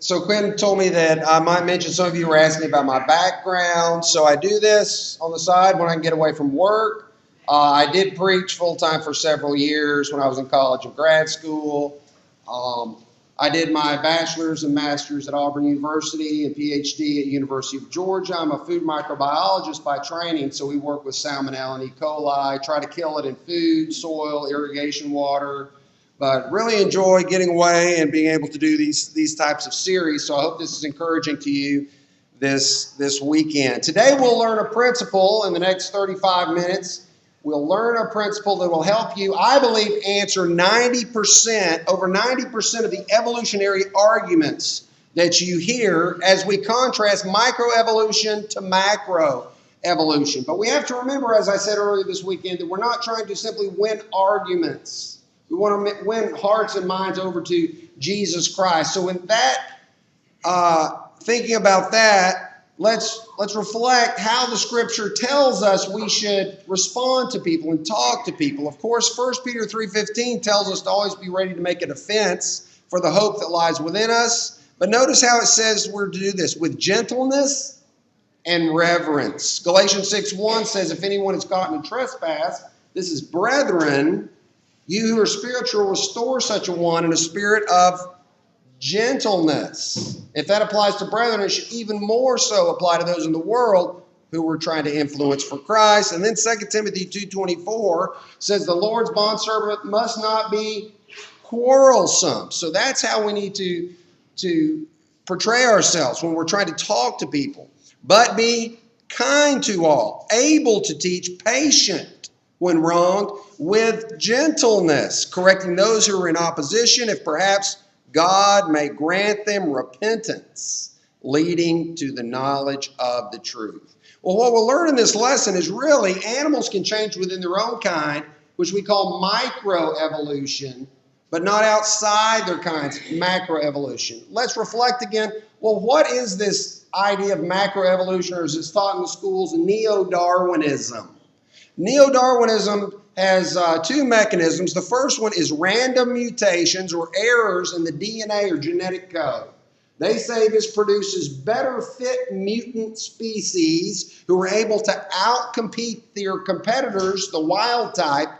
So Quinn told me that I might mention, some of you were asking about my background. So I do this on the side when I can get away from work. I did preach full-time for several years when I was in college and grad school. I did my bachelor's and master's at Auburn University and PhD at University of Georgia. I'm a food microbiologist by training, so we work with Salmonella and E. coli, try to kill it in food, soil, irrigation water, but really enjoy getting away and being able to do these types of series. So I hope this is encouraging to you this weekend. Today we'll learn a principle in the next 35 minutes. We'll learn a principle that will help you, I believe, answer over 90% of the evolutionary arguments that you hear as we contrast microevolution to macroevolution. But we have to remember, as I said earlier this weekend, that we're not trying to simply win arguments. We want to win hearts and minds over to Jesus Christ. So in that, thinking about that, let's reflect how the Scripture tells us we should respond to people and talk to people. Of course, 1 Peter 3:15 tells us to always be ready to make a defense for the hope that lies within us. But notice how it says we're to do this with gentleness and reverence. Galatians 6:1 says, if anyone is caught in a trespass, this is brethren, you who are spiritual, restore such a one in a spirit of gentleness. If that applies to brethren, it should even more so apply to those in the world who we're trying to influence for Christ. And then 2 Timothy 2:24 says the Lord's bondservant must not be quarrelsome. So that's how we need to portray ourselves when we're trying to talk to people. But be kind to all, able to teach, patient when wronged, with gentleness, correcting those who are in opposition, if perhaps God may grant them repentance, leading to the knowledge of the truth. Well, what we'll learn in this lesson is really animals can change within their own kind, which we call microevolution, but not outside their kinds, macroevolution. Let's reflect again. Well, what is this idea of macroevolution, or as it's taught in the schools, Neo-Darwinism? Neo-Darwinism has two mechanisms. The first one is random mutations or errors in the DNA or genetic code. They say this produces better fit mutant species who are able to outcompete their competitors, the wild type,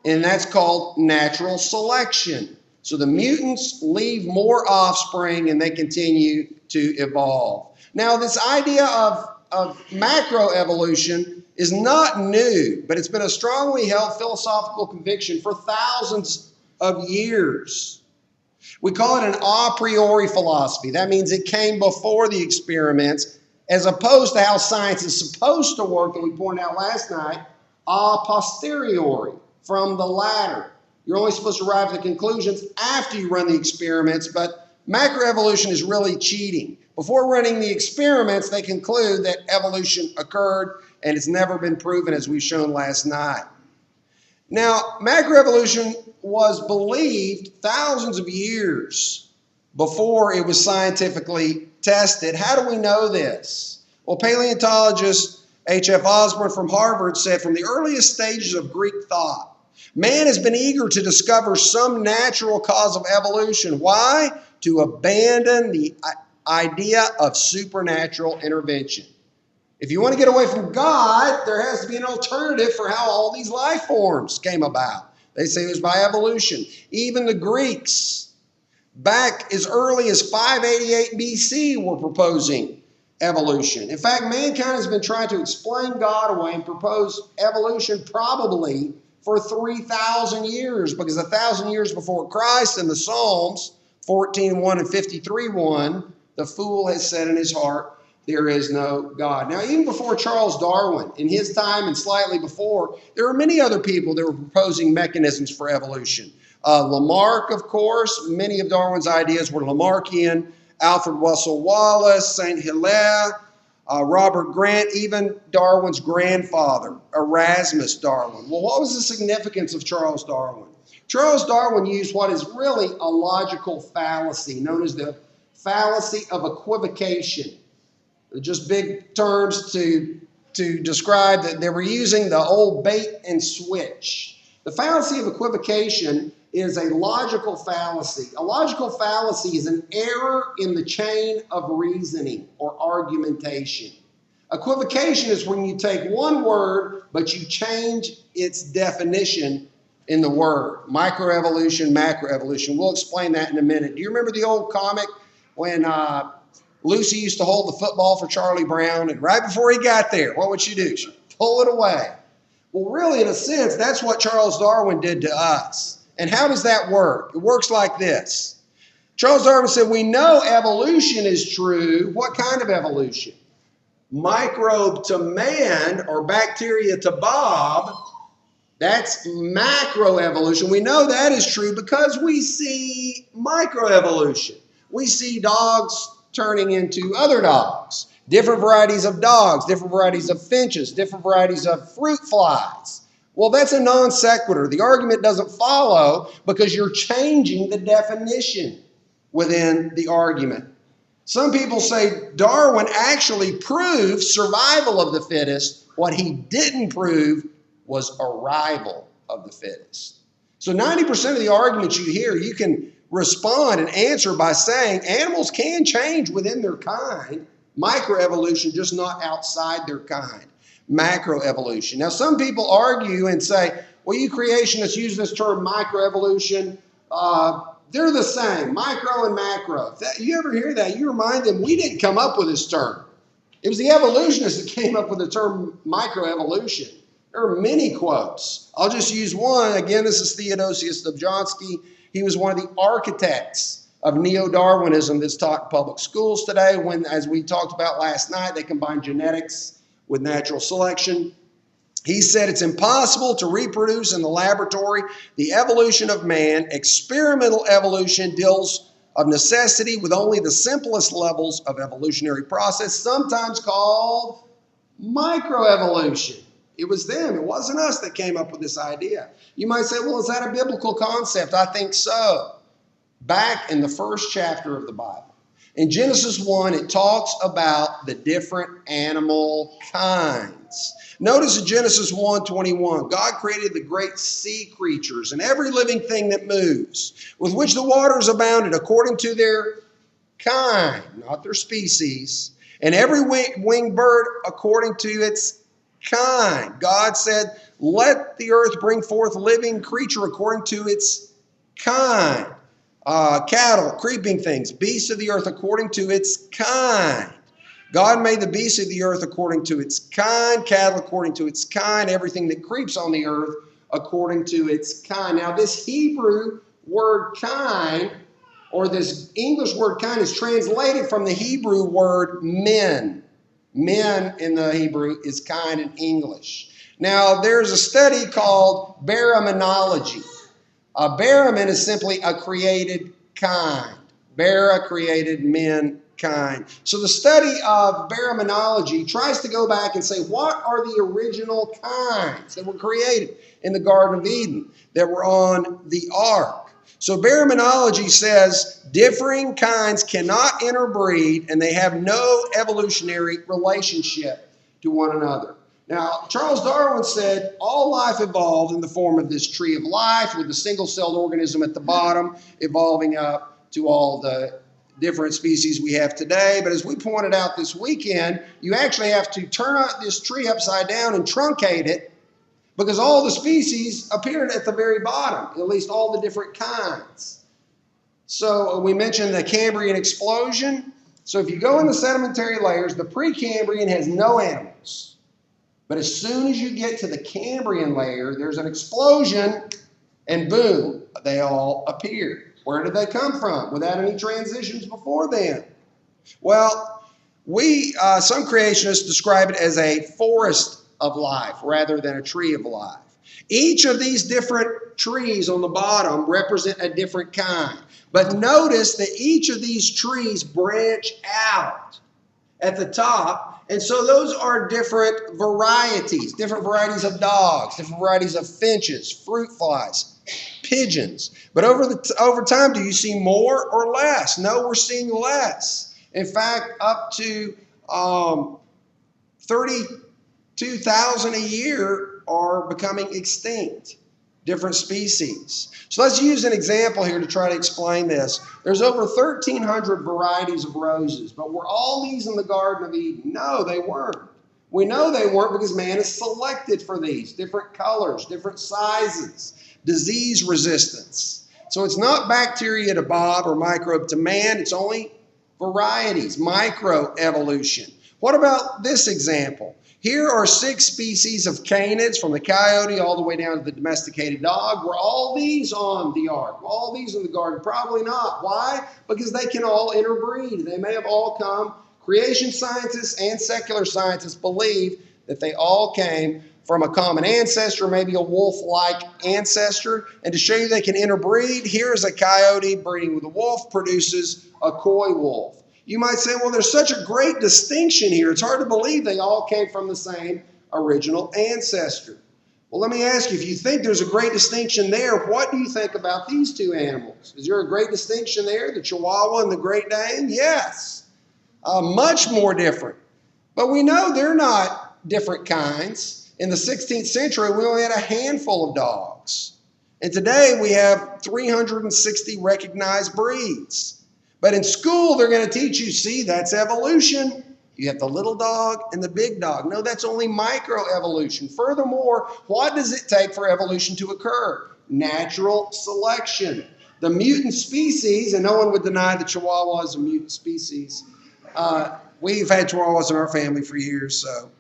and that's called natural selection. So the mutants leave more offspring and they continue to evolve. Now, this idea of macroevolution is not new, but it's been a strongly held philosophical conviction for thousands of years. We call it an a priori philosophy. That means it came before the experiments, as opposed to how science is supposed to work, that we pointed out last night, a posteriori, from the latter. You're only supposed to arrive at the conclusions after you run the experiments, but macroevolution is really cheating. Before running the experiments, they conclude that evolution occurred, and it's never been proven, as we've shown last night. Now, macroevolution was believed thousands of years before it was scientifically tested. How do we know this? Well, paleontologist H.F. Osborn from Harvard said, from the earliest stages of Greek thought, man has been eager to discover some natural cause of evolution. Why? To abandon the idea of supernatural intervention. If you want to get away from God, there has to be an alternative for how all these life forms came about. They say it was by evolution. Even the Greeks, back as early as 588 BC, were proposing evolution. In fact, mankind has been trying to explain God away and propose evolution probably for 3,000 years, because 1,000 years before Christ in the Psalms, 14:1 and 53:1, the fool has said in his heart, there is no God. Now, even before Charles Darwin, in his time and slightly before, there were many other people that were proposing mechanisms for evolution. Lamarck, of course, many of Darwin's ideas were Lamarckian. Alfred Russel Wallace, Saint Hilaire, Robert Grant, even Darwin's grandfather, Erasmus Darwin. Well, what was the significance of Charles Darwin? Charles Darwin used what is really a logical fallacy, known as the fallacy of equivocation. Just big terms to describe that they were using the old bait and switch. The fallacy of equivocation is a logical fallacy. A logical fallacy is an error in the chain of reasoning or argumentation. Equivocation is when you take one word, but you change its definition in the word. Microevolution, macroevolution. We'll explain that in a minute. Do you remember the old comic when Lucy used to hold the football for Charlie Brown, and right before he got there, what would she do? She'd pull it away. Well, really, in a sense, that's what Charles Darwin did to us. And how does that work? It works like this. Charles Darwin said, we know evolution is true. What kind of evolution? Microbe to man or bacteria to Bob. That's macroevolution. We know that is true because we see microevolution. We see dogs turning into other dogs, different varieties of dogs, different varieties of finches, different varieties of fruit flies. Well, that's a non sequitur. The argument doesn't follow because you're changing the definition within the argument. Some people say Darwin actually proved survival of the fittest. What he didn't prove was arrival of the fittest. So 90% of the arguments you hear, you can respond and answer by saying animals can change within their kind. Microevolution, just not outside their kind. Macroevolution. Now, some people argue and say, well, you creationists use this term microevolution. They're the same, micro and macro. You ever hear that? You remind them, we didn't come up with this term. It was the evolutionists that came up with the term microevolution. There are many quotes. I'll just use one. Again, this is Theodosius Dobzhansky. He was one of the architects of Neo-Darwinism that's taught in public schools today. When, as we talked about last night, they combine genetics with natural selection. He said it's impossible to reproduce in the laboratory the evolution of man. Experimental evolution deals of necessity with only the simplest levels of evolutionary process, sometimes called microevolution. It was them. It wasn't us that came up with this idea. You might say, well, is that a biblical concept? I think so. Back in the first chapter of the Bible, in Genesis 1, it talks about the different animal kinds. Notice in Genesis 1:21, God created the great sea creatures and every living thing that moves, with which the waters abounded according to their kind, not their species, and every winged bird according to its kind. God said, let the earth bring forth living creature according to its kind. Cattle, creeping things, beasts of the earth according to its kind. God made the beasts of the earth according to its kind, cattle according to its kind, everything that creeps on the earth according to its kind. Now, this Hebrew word kind, or this English word kind, is translated from the Hebrew word men. Men in the Hebrew is kind in English. Now, there's a study called baraminology. Baramin is simply a created kind. Bara created mankind. So the study of baraminology tries to go back and say, what are the original kinds that were created in the Garden of Eden that were on the ark? So baraminology says differing kinds cannot interbreed and they have no evolutionary relationship to one another. Now, Charles Darwin said all life evolved in the form of this tree of life with a single-celled organism at the bottom, evolving up to all the different species we have today. But as we pointed out this weekend, you actually have to turn this tree upside down and truncate it because all the species appeared at the very bottom, at least all the different kinds. So we mentioned the Cambrian explosion. So if you go in the sedimentary layers, the Precambrian has no animals. But as soon as you get to the Cambrian layer, there's an explosion and boom, they all appear. Where did they come from without any transitions before then? Well, some creationists describe it as a forest of life rather than a tree of life. Each of these different trees on the bottom represent a different kind. But notice that each of these trees branch out at the top. And so those are different varieties of dogs, different varieties of finches, fruit flies, pigeons. But over time, do you see more or less? No, we're seeing less. In fact, up to 32,000 a year are becoming extinct. different species. So let's use an example here to try to explain this. There's over 1,300 varieties of roses, but were all these in the Garden of Eden? No, they weren't. We know they weren't because man has selected for these, different colors, different sizes, disease resistance. So it's not bacteria to Bob or microbe to man, it's only varieties, microevolution. What about this example? Here are 6 species of canids, from the coyote all the way down to the domesticated dog. Were all these on the ark? Were all these in the garden? Probably not. Why? Because they can all interbreed. They may have all come. Creation scientists and secular scientists believe that they all came from a common ancestor, maybe a wolf-like ancestor. And to show you they can interbreed, here is a coyote breeding with a wolf, produces a coy wolf. You might say, well, there's such a great distinction here. It's hard to believe they all came from the same original ancestor. Well, let me ask you, if you think there's a great distinction there, what do you think about these two animals? Is there a great distinction there, the Chihuahua and the Great Dane? Yes, much more different. But we know they're not different kinds. In the 16th century, we only had a handful of dogs. And today we have 360 recognized breeds. But in school, they're going to teach you, see, that's evolution. You have the little dog and the big dog. No, that's only microevolution. Furthermore, what does it take for evolution to occur? Natural selection. The mutant species, and no one would deny the Chihuahua is a mutant species. We've had Chihuahuas in our family for years, so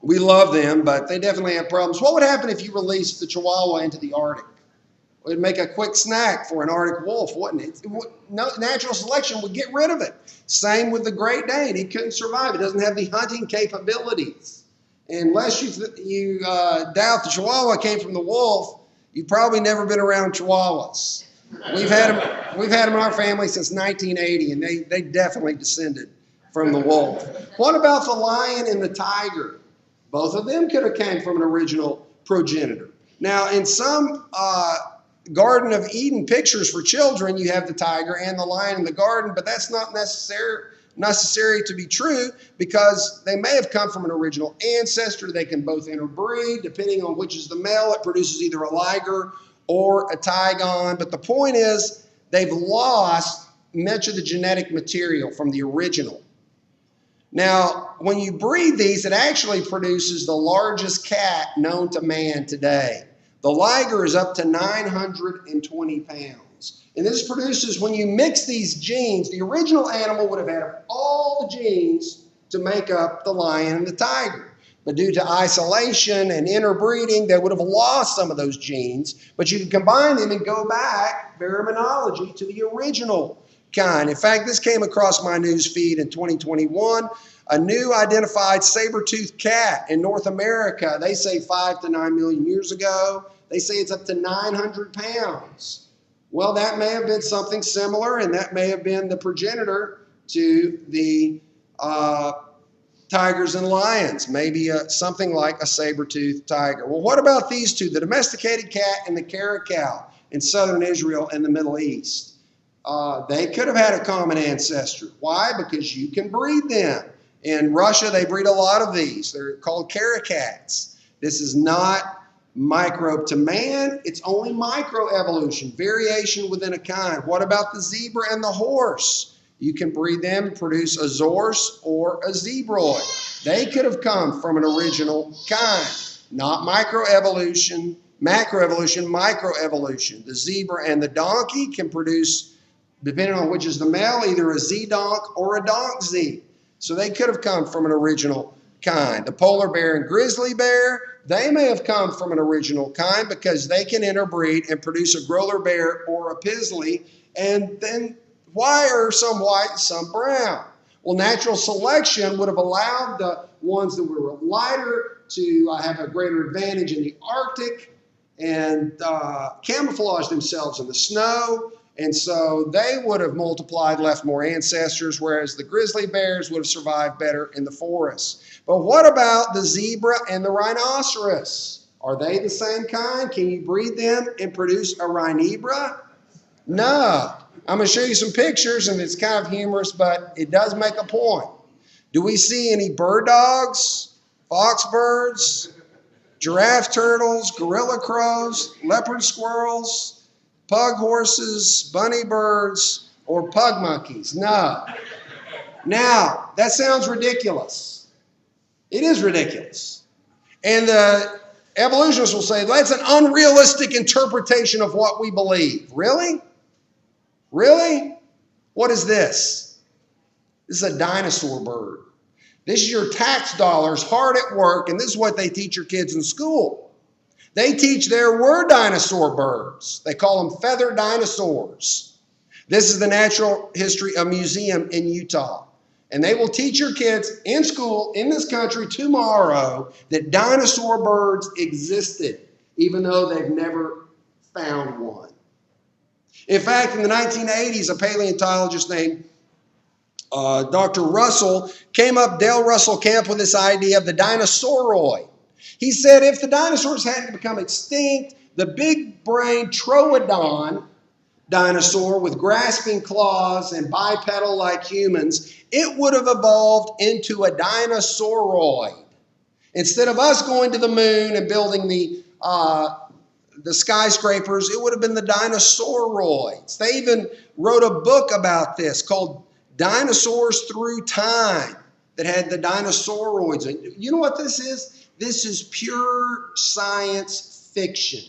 we love them, but they definitely have problems. What would happen if you released the Chihuahua into the Arctic? It would make a quick snack for an Arctic wolf, wouldn't it? Natural selection would get rid of it. Same with the Great Dane. He couldn't survive. It doesn't have the hunting capabilities. Unless you doubt the Chihuahua came from the wolf, you've probably never been around Chihuahuas. We've had them in our family since 1980, and they definitely descended from the wolf. What about the lion and the tiger? Both of them could have came from an original progenitor. Now, in some Garden of Eden pictures for children, you have the tiger and the lion in the garden, but that's not necessary to be true because they may have come from an original ancestor. They can both interbreed. Depending on which is the male, it produces either a liger or a tigon. But the point is they've lost much of the genetic material from the original. Now, when you breed these, it actually produces the largest cat known to man today. The liger is up to 920 pounds. And this produces, when you mix these genes, the original animal would have had all the genes to make up the lion and the tiger. But due to isolation and interbreeding, they would have lost some of those genes. But you can combine them and go back, baraminology, to the original kind. In fact, this came across my news feed in 2021. A new identified saber-toothed cat in North America. They say 5 to 9 million years ago. They say it's up to 900 pounds. Well, that may have been something similar, and that may have been the progenitor to the tigers and lions. Maybe something like a saber-toothed tiger. Well, what about these two, the domesticated cat and the caracal in southern Israel and the Middle East? They could have had a common ancestor. Why? Because you can breed them. In Russia, they breed a lot of these. They're called caracats. This is not microbe to man. It's only microevolution, variation within a kind. What about the zebra and the horse? You can breed them and produce a zorse or a zebroid. They could have come from an original kind. Not microevolution, macroevolution, microevolution. The zebra and the donkey can produce, depending on which is the male, either a z-donk or a donk-z. So they could have come from an original kind. The polar bear and grizzly bear, they may have come from an original kind because they can interbreed and produce a growler bear or a pizzly. And then why are some white and some brown? Well, natural selection would have allowed the ones that were lighter to have a greater advantage in the Arctic and camouflage themselves in the snow. And so they would have multiplied, left more ancestors, whereas the grizzly bears would have survived better in the forest. But what about the zebra and the rhinoceros? Are they the same kind? Can you breed them and produce a rhinebra? No. I'm going to show you some pictures, and it's kind of humorous, but it does make a point. Do we see any bird dogs, foxbirds, giraffe turtles, gorilla crows, leopard squirrels, pug horses, bunny birds, or pug monkeys. No. Now, that sounds ridiculous. It is ridiculous. And the evolutionists will say that's an unrealistic interpretation of what we believe. Really? Really? What is this? This is a dinosaur bird. This is your tax dollars hard at work, and this is what they teach your kids in school. They teach there were dinosaur birds. They call them feathered dinosaurs. This is the Natural History Museum in Utah. And they will teach your kids in school in this country tomorrow that dinosaur birds existed, even though they've never found one. In fact, in the 1980s, a paleontologist named Dr. Russell Dale Russell came up with this idea of the dinosauroid. He said if the dinosaurs hadn't become extinct, the big brain troodon dinosaur with grasping claws and bipedal like humans, it would have evolved into a dinosauroid. Instead of us going to the moon and building the skyscrapers, it would have been the dinosauroids. They even wrote a book about this called Dinosaurs Through Time that had the dinosauroids. You know what this is? This is pure science fiction,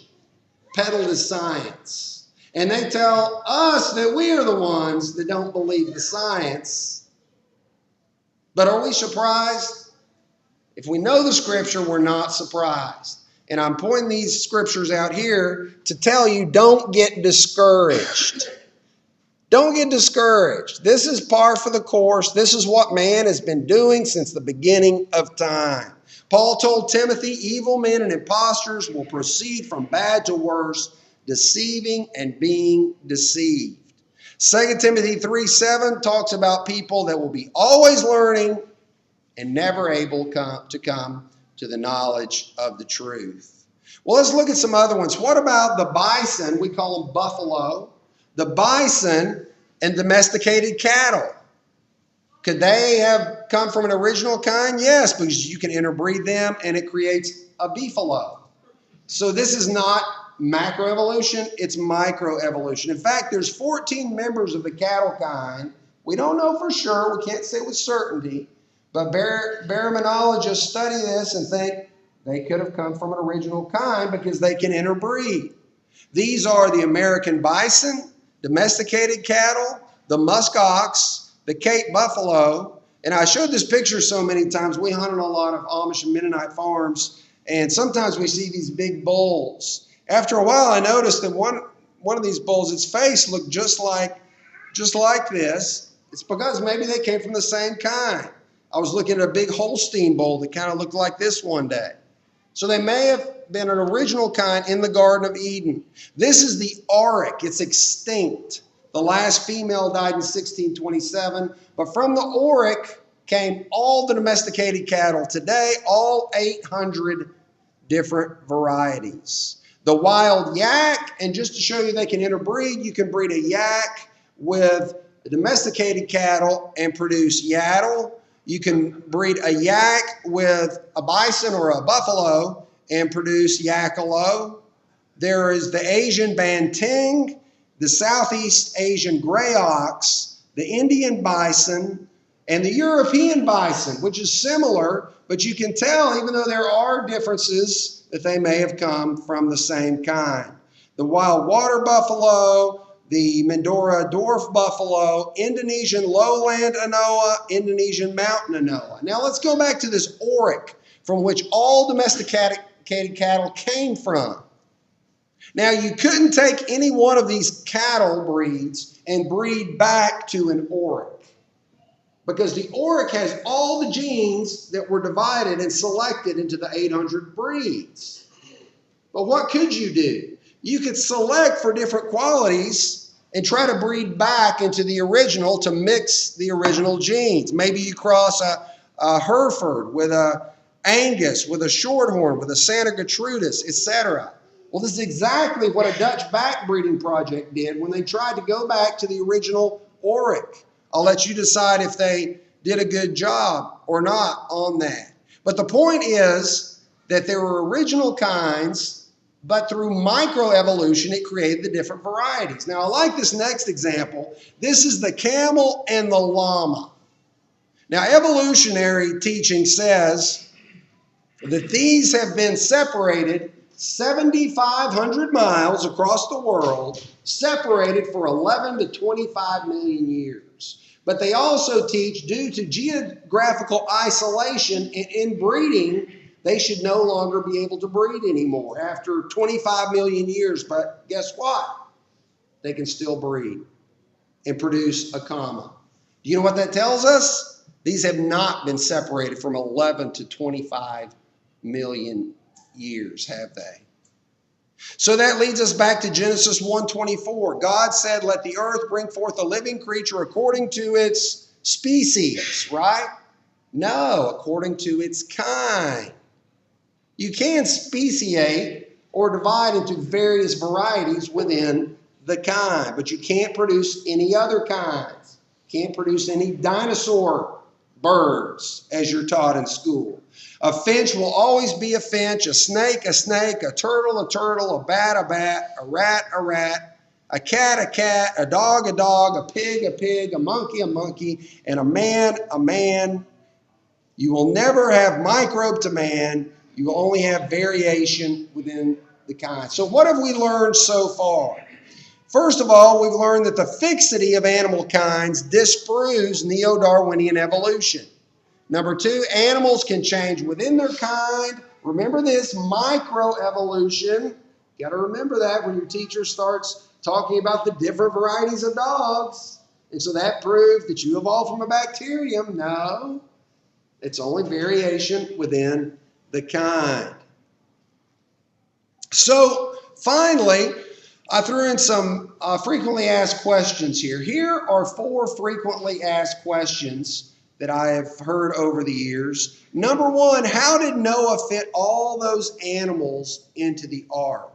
peddled as science. And they tell us that we are the ones that don't believe the science. But are we surprised? If we know the scripture, we're not surprised. And I'm pointing these scriptures out here to tell you, don't get discouraged. Don't get discouraged. This is par for the course. This is what man has been doing since the beginning of time. Paul told Timothy, evil men and impostors will proceed from bad to worse, deceiving and being deceived. 2 Timothy 3:7 talks about people that will be always learning and never able to come to the knowledge of the truth. Well, let's look at some other ones. What about the bison? We call them buffalo. The bison and domesticated cattle. Could they have come from an original kind? Yes, because you can interbreed them and it creates a beefalo. So this is not macroevolution, it's microevolution. In fact, there's 14 members of the cattle kind. We don't know for sure, we can't say with certainty, but baraminologists study this and think they could have come from an original kind because they can interbreed. These are the American bison, domesticated cattle, the musk ox, the Cape buffalo, and I showed this picture so many times. We hunt on a lot of Amish and Mennonite farms, and sometimes we see these big bulls. After a while, I noticed that one of these bulls, its face looked just like this. It's because maybe they came from the same kind. I was looking at a big Holstein bull that kind of looked like this one day. So they may have been an original kind in the Garden of Eden. This is the auroch. It's extinct. The last female died in 1627. But from the auroch came all the domesticated cattle today, all 800 different varieties. The wild yak, and just to show you they can interbreed, you can breed a yak with domesticated cattle and produce yaddle. You can breed a yak with a bison or a buffalo and produce yakalo. There is the Asian banting, the Southeast Asian gray ox, the Indian bison, and the European bison, which is similar, but you can tell, even though there are differences, that they may have come from the same kind. The wild water buffalo, the Mandora dwarf buffalo, Indonesian lowland anoa, Indonesian mountain anoa. Now let's go back to this auroch from which all domesticated cattle came from. Now you couldn't take any one of these cattle breeds and breed back to an auroch, because the auroch has all the genes that were divided and selected into the 800 breeds. But what could you do? You could select for different qualities and try to breed back into the original to mix the original genes. Maybe you cross a Hereford with a Angus, with a Shorthorn, with a Santa Gertrudis, etc. Well, this is exactly what a Dutch backbreeding project did when they tried to go back to the original auroch. I'll let you decide if they did a good job or not on that. But the point is that there were original kinds, but through microevolution, it created the different varieties. Now, I like this next example. This is the camel and the llama. Now, evolutionary teaching says that these have been separated 7,500 miles across the world, separated for 11 to 25 million years. But they also teach, due to geographical isolation and inbreeding, they should no longer be able to breed anymore after 25 million years. But guess what? They can still breed and produce a comma. Do you know what that tells us? These have not been separated from 11 to 25 million years, have they? So that leads us back to Genesis 1:24. God said, let the earth bring forth a living creature according to its species, right? No, according to its kind. You can speciate or divide into various varieties within the kind, but you can't produce any other kinds. Can't produce any dinosaur birds, as you're taught in school. A finch will always be a finch, a snake, a turtle, a bat, a rat, a cat, a dog, a pig, a monkey, and a man. You will never have microbe to man. You will only have variation within the kind. So what have we learned so far? First of all, we've learned that the fixity of animal kinds disproves Neo-Darwinian evolution. Number two, animals can change within their kind. Remember this, microevolution. You got to remember that when your teacher starts talking about the different varieties of dogs. And so that proves that you evolved from a bacterium. No, it's only variation within the kind. So finally, I threw in some frequently asked questions here. Here are 4 frequently asked questions that I have heard over the years. Number 1, how did Noah fit all those animals into the ark?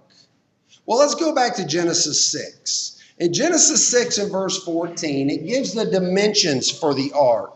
Well, let's go back to Genesis 6. In Genesis 6 and verse 14, it gives the dimensions for the ark.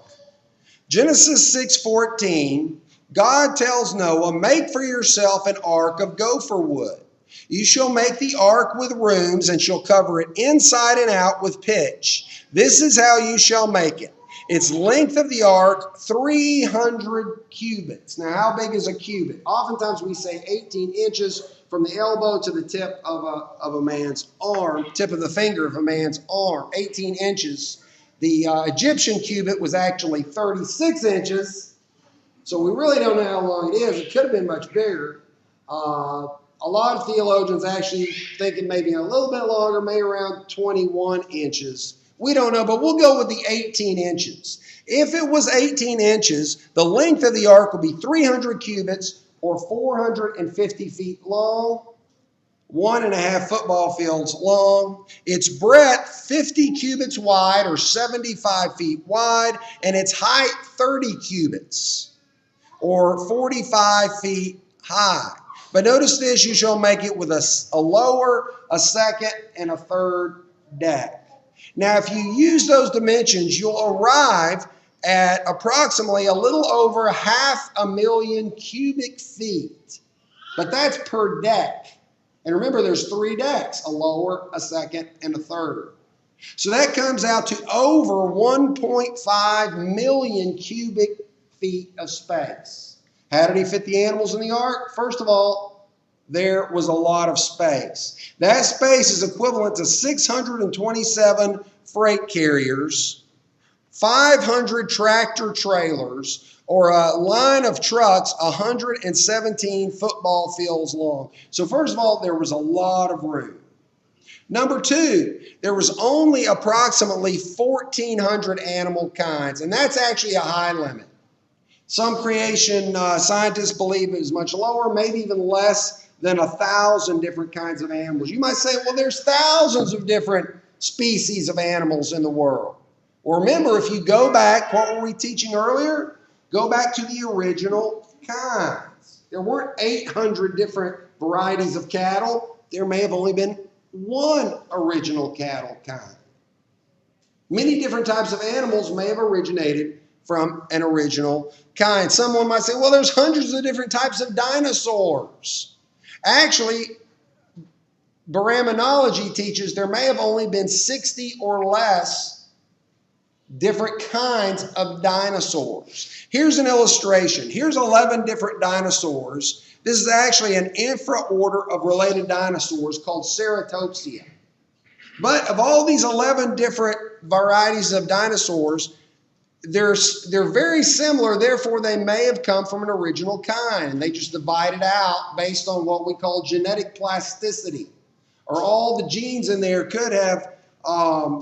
Genesis 6:14, God tells Noah, make for yourself an ark of gopher wood. You shall make the ark with rooms and shall cover it inside and out with pitch. This is how you shall make it. Its length of the ark, 300 cubits. Now, how big is a cubit? Oftentimes we say 18 inches from the elbow to the tip of a man's arm, tip of the finger of a man's arm, 18 inches. The Egyptian cubit was actually 36 inches. So we really don't know how long it is. It could have been much bigger. A lot of theologians actually think it may be a little bit longer, maybe around 21 inches. We don't know, but we'll go with the 18 inches. If it was 18 inches, the length of the ark will be 300 cubits or 450 feet long, 1.5 football fields long. Its breadth, 50 cubits wide or 75 feet wide, and its height, 30 cubits or 45 feet high. But notice this, you shall make it with a lower, a second, and a third deck. Now, if you use those dimensions, you'll arrive at approximately a little over 500,000 cubic feet. But that's per deck. And remember, there's 3 decks, a lower, a second, and a third. So that comes out to over 1.5 million cubic feet of space. How did he fit the animals in the ark? First of all, there was a lot of space. That space is equivalent to 627 freight carriers, 500 tractor trailers, or a line of trucks 117 football fields long. So first of all, there was a lot of room. Number 2, there was only approximately 1,400 animal kinds, and that's actually a high limit. Some creation scientists believe it was much lower, maybe even less than 1,000 different kinds of animals. You might say, well, there's thousands of different species of animals in the world. Well, remember, if you go back, what were we teaching earlier? Go back to the original kinds. There weren't 800 different varieties of cattle. There may have only been 1 original cattle kind. Many different types of animals may have originated from an original kind. Someone might say, well, there's hundreds of different types of dinosaurs. Actually, Baraminology teaches there may have only been 60 or less different kinds of dinosaurs. Here's an illustration. Here's 11 different dinosaurs. This is actually an infraorder of related dinosaurs called Ceratopsia. But of all these 11 different varieties of dinosaurs, they're very similar, therefore they may have come from an original kind. And they just divided out based on what we call genetic plasticity. Or all the genes in there could have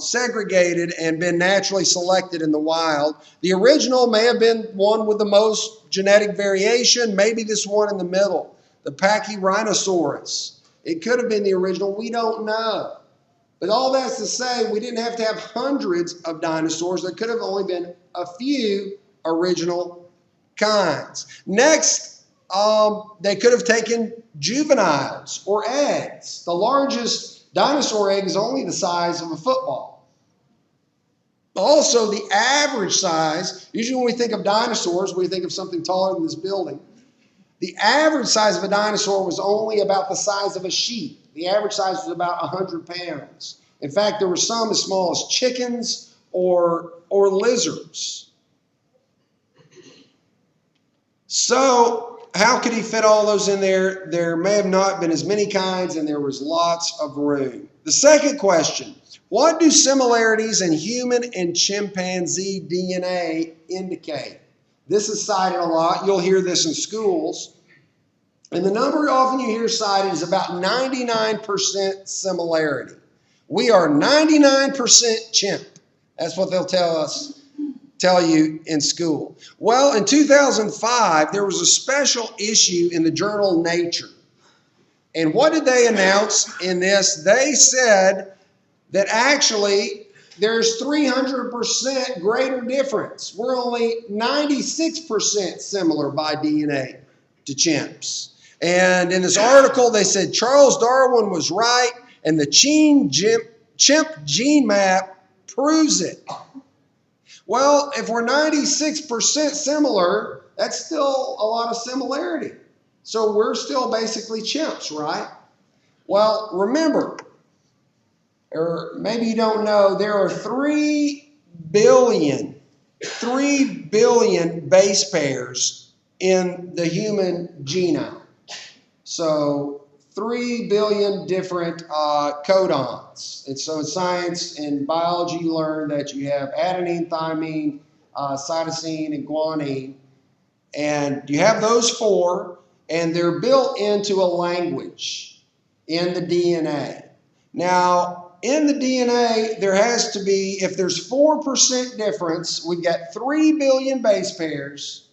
segregated and been naturally selected in the wild. The original may have been one with the most genetic variation, maybe this one in the middle, the Pachyrhinosaurus. It could have been the original, we don't know. But all that's to say, we didn't have to have hundreds of dinosaurs. There could have only been a few original kinds. Next, they could have taken juveniles or eggs. The largest dinosaur egg is only the size of a football. Also, the average size, usually when we think of dinosaurs, we think of something taller than this building. The average size of a dinosaur was only about the size of a sheep. The average size was about 100 pounds. In fact, there were some as small as chickens or lizards. So, how could he fit all those in there? There may have not been as many kinds, and there was lots of room. The second question, what do similarities in human and chimpanzee DNA indicate? This is cited a lot. You'll hear this in schools. And the number often you hear cited is about 99% similarity. We are 99% chimp. That's what they'll tell you in school. Well, in 2005, there was a special issue in the journal Nature. And what did they announce in this? They said that actually there's 300% greater difference. We're only 96% similar by DNA to chimps. And in this article, they said Charles Darwin was right, and the chimp gene map proves it. Well, if we're 96% similar, that's still a lot of similarity. So we're still basically chimps, right? Well, remember, or maybe you don't know, there are 3 billion base pairs in the human genome. So 3 billion different codons. And so in science and biology, you learn that you have adenine, thymine, cytosine, and guanine. And you have those 4, and they're built into a language in the DNA. Now, in the DNA, there has to be, if there's 4% difference, we've got 3 billion base pairs.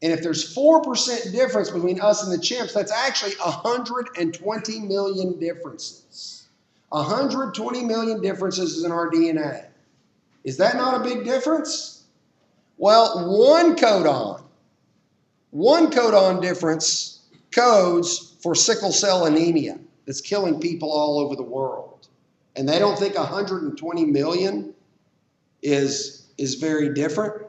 And if there's 4% difference between us and the chimps, that's actually 120 million differences. 120 million differences in our DNA. Is that not a big difference? Well, one codon difference codes for sickle cell anemia that's killing people all over the world. And they don't think 120 million is very different.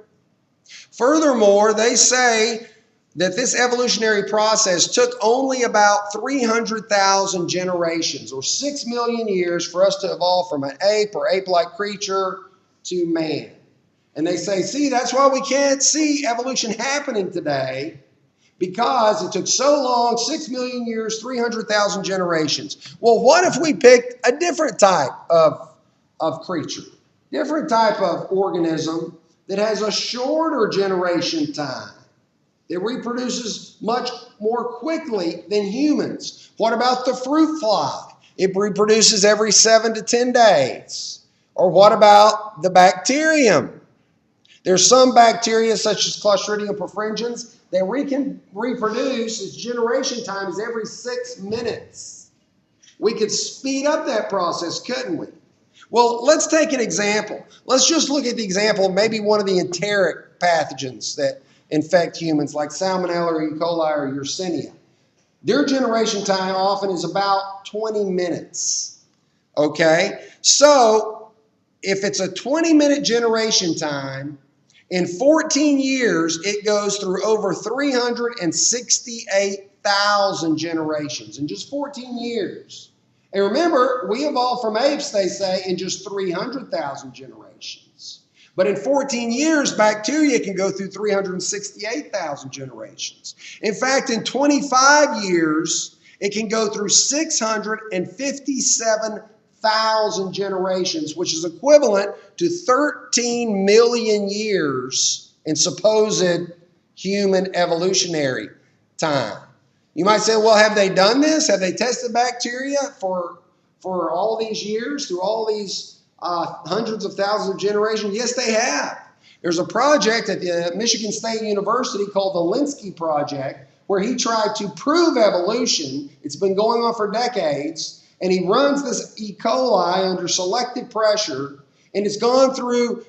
Furthermore, they say that this evolutionary process took only about 300,000 generations, or 6 million years, for us to evolve from an ape or ape-like creature to man. And they say, see, that's why we can't see evolution happening today, because it took so long, 6 million years, 300,000 generations. Well, what if we picked a different type of creature, different type of organism that has a shorter generation time, that reproduces much more quickly than humans? What about the fruit fly? It reproduces every 7 to 10 days. Or what about the bacterium? There's some bacteria, such as Clostridium perfringens, that can reproduce, its generation time is every 6 minutes. We could speed up that process, couldn't we? Well, let's take an example. Let's just look at the example of maybe one of the enteric pathogens that infect humans, like Salmonella or E. coli or Yersinia. Their generation time often is about 20 minutes. Okay? So, if it's a 20-minute generation time, In 14 years, it goes through over 368,000 generations in just 14 years. And remember, we evolved from apes, they say, in just 300,000 generations. But in 14 years, bacteria can go through 368,000 generations. In fact, in 25 years, it can go through 657,000 generations, which is equivalent to 13 million years in supposed human evolutionary time. You might say, well, have they done this? Have they tested bacteria for all these years, through all these hundreds of thousands of generations? Yes, they have. There's a project at the Michigan State University called the Linsky Project, where he tried to prove evolution. It's been going on for decades, and he runs this E. coli under selective pressure, and it's gone through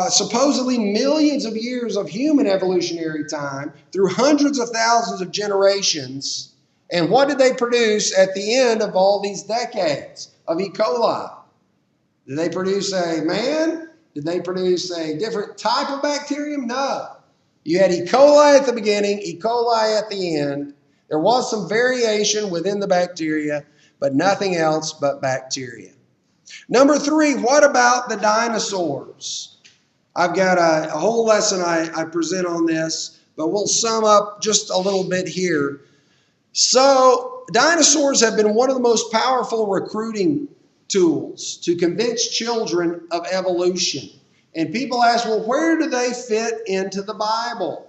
supposedly millions of years of human evolutionary time, through hundreds of thousands of generations. And what did they produce at the end of all these decades of E. coli? Did they produce a man? Did they produce a different type of bacterium? No. You had E. coli at the beginning, E. coli at the end. There was some variation within the bacteria, but nothing else but bacteria. Number 3, what about the dinosaurs? I've got a whole lesson I present on this, but we'll sum up just a little bit here. So, dinosaurs have been one of the most powerful recruiting tools to convince children of evolution. And people ask, well, where do they fit into the Bible?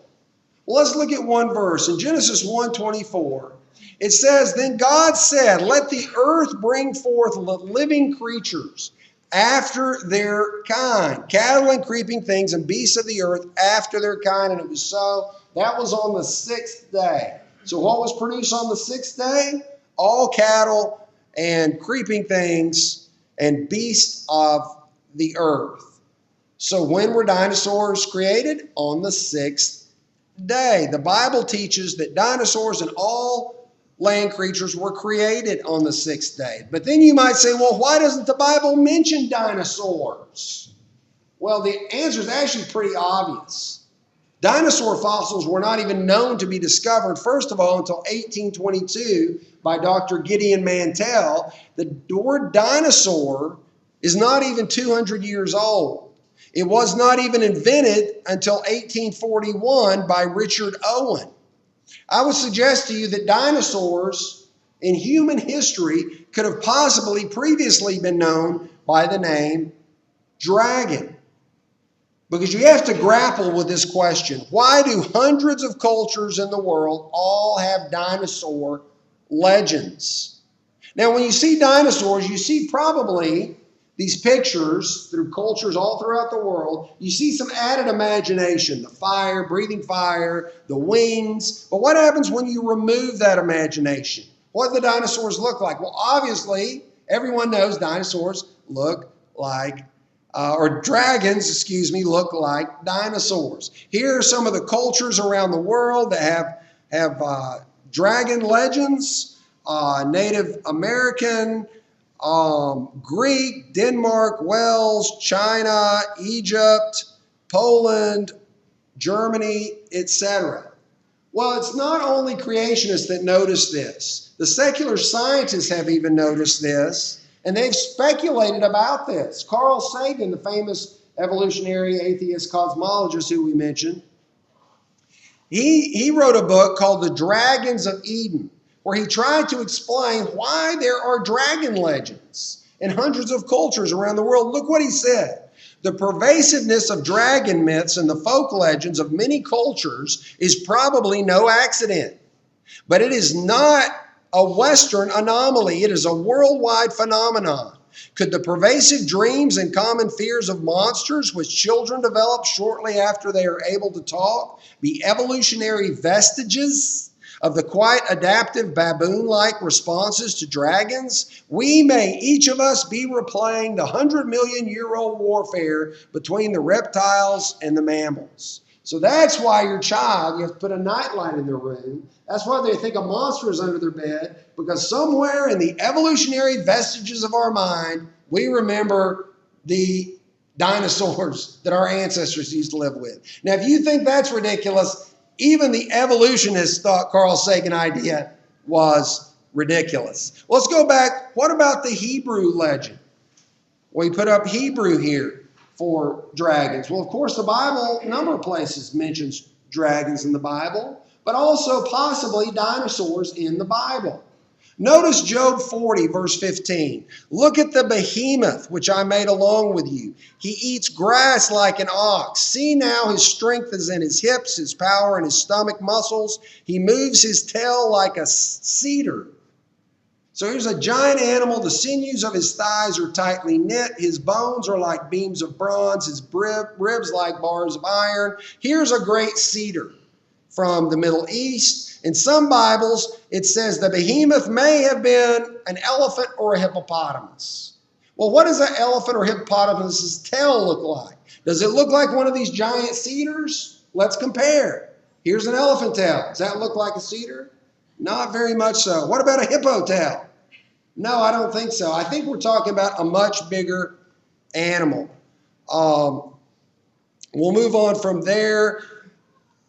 Well, let's look at one verse. In Genesis 1:24, it says, then God said, let the earth bring forth living creatures after their kind, cattle and creeping things and beasts of the earth after their kind. And it was so. That was on the 6th day. So what was produced on the 6th day? All cattle and creeping things and beasts of the earth. So when were dinosaurs created? On the 6th day. The Bible teaches that dinosaurs and all land creatures were created on the 6th day. But then you might say, well, why doesn't the Bible mention dinosaurs? Well, the answer is actually pretty obvious. Dinosaur fossils were not even known to be discovered, first of all, until 1822 by Dr. Gideon Mantell. The word dinosaur is not even 200 years old. It was not even invented until 1841 by Richard Owen. I would suggest to you that dinosaurs in human history could have possibly previously been known by the name dragon. Because you have to grapple with this question. Why do hundreds of cultures in the world all have dinosaur legends? Now, when you see dinosaurs, you see probably these pictures through cultures all throughout the world. You see some added imagination, the fire, breathing fire, the wings. But what happens when you remove that imagination? What do the dinosaurs look like? Well, obviously, everyone knows dinosaurs look like dragons, look like dinosaurs. Here are some of the cultures around the world that have dragon legends. Native American, Greek, Denmark, Wales, China, Egypt, Poland, Germany, etc. Well, it's not only creationists that notice this. The secular scientists have even noticed this, and they've speculated about this. Carl Sagan, the famous evolutionary atheist cosmologist who we mentioned, he wrote a book called The Dragons of Eden, where he tried to explain why there are dragon legends in hundreds of cultures around the world. Look what he said. The pervasiveness of dragon myths and the folk legends of many cultures is probably no accident. But it is not a Western anomaly. It is a worldwide phenomenon. Could the pervasive dreams and common fears of monsters which children develop shortly after they are able to talk be evolutionary vestiges of the quite adaptive baboon-like responses to dragons? We may each of us be replaying the 100-million-year-old warfare between the reptiles and the mammals. So that's why your child, you have to put a nightlight in their room. That's why they think a monster is under their bed, because somewhere in the evolutionary vestiges of our mind, we remember the dinosaurs that our ancestors used to live with. Now, if you think that's ridiculous, even the evolutionists thought Carl Sagan idea was ridiculous. Let's go back. What about the Hebrew legend? We put up Hebrew here for dragons. Well, of course, the Bible, a number of places mentions dragons in the Bible, but also possibly dinosaurs in the Bible. Notice Job 40, verse 15. Look at the behemoth, which I made along with you. He eats grass like an ox. See now his strength is in his hips, his power in his stomach muscles. He moves his tail like a cedar. So here's a giant animal. The sinews of his thighs are tightly knit. His bones are like beams of bronze. His ribs like bars of iron. Here's a great cedar from the Middle East. In some Bibles, it says the behemoth may have been an elephant or a hippopotamus. Well, what does an elephant or hippopotamus's tail look like? Does it look like one of these giant cedars? Let's compare. Here's an elephant tail. Does that look like a cedar? Not very much so. What about a hippo tail? No, I don't think so. I think we're talking about a much bigger animal. We'll move on from there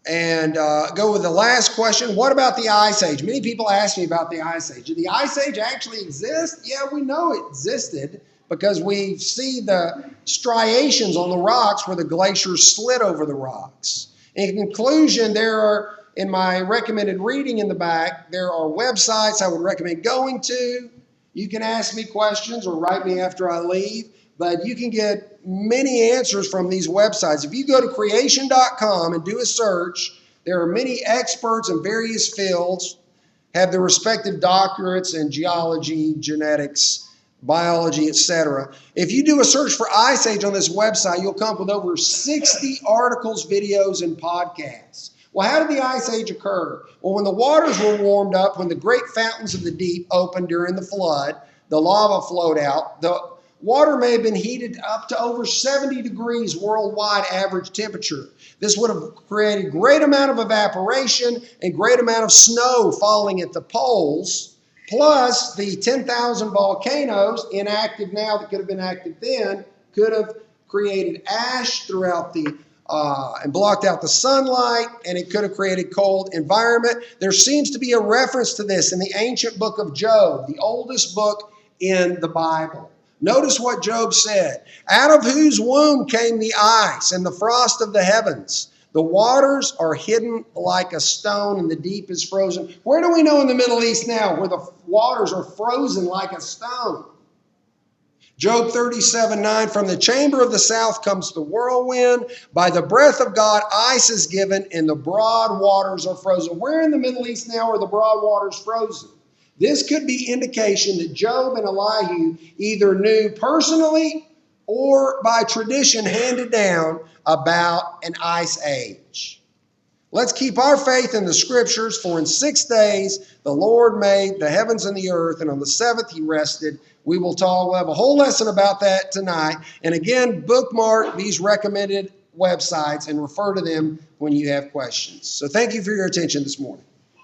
and go with the last question. What about the Ice Age? Many people ask me about the Ice Age. Did the Ice Age actually exist? Yeah, we know it existed because we see the striations on the rocks where the glaciers slid over the rocks. In conclusion, in my recommended reading in the back, there are websites I would recommend going to. You can ask me questions or write me after I leave, but you can get many answers from these websites. If you go to creation.com and do a search, there are many experts in various fields, have their respective doctorates in geology, genetics, biology, etc. If you do a search for Ice Age on this website, you'll come up with over 60 articles, videos, and podcasts. Well, how did the Ice Age occur? Well, when the waters were warmed up, when the great fountains of the deep opened during the flood, the lava flowed out. The water may have been heated up to over 70 degrees worldwide average temperature. This would have created great amount of evaporation and great amount of snow falling at the poles, plus the 10,000 volcanoes, inactive now that could have been active then, could have created ash throughout and blocked out the sunlight, and it could have created cold environment. There seems to be a reference to this in the ancient book of Job, the oldest book in the Bible. Notice what Job said. Out of whose womb came the ice and the frost of the heavens? The waters are hidden like a stone and the deep is frozen. Where do we know in the Middle East now where the waters are frozen like a stone? Job 37:9, from the chamber of the south comes the whirlwind. By the breath of God, ice is given and the broad waters are frozen. Where in the Middle East now are the broad waters frozen? This could be indication that Job and Elihu either knew personally or by tradition handed down about an ice age. Let's keep our faith in the scriptures, for in 6 days the Lord made the heavens and the earth, and on the seventh he rested. We'll have a whole lesson about that tonight. And again, bookmark these recommended websites and refer to them when you have questions. So thank you for your attention this morning.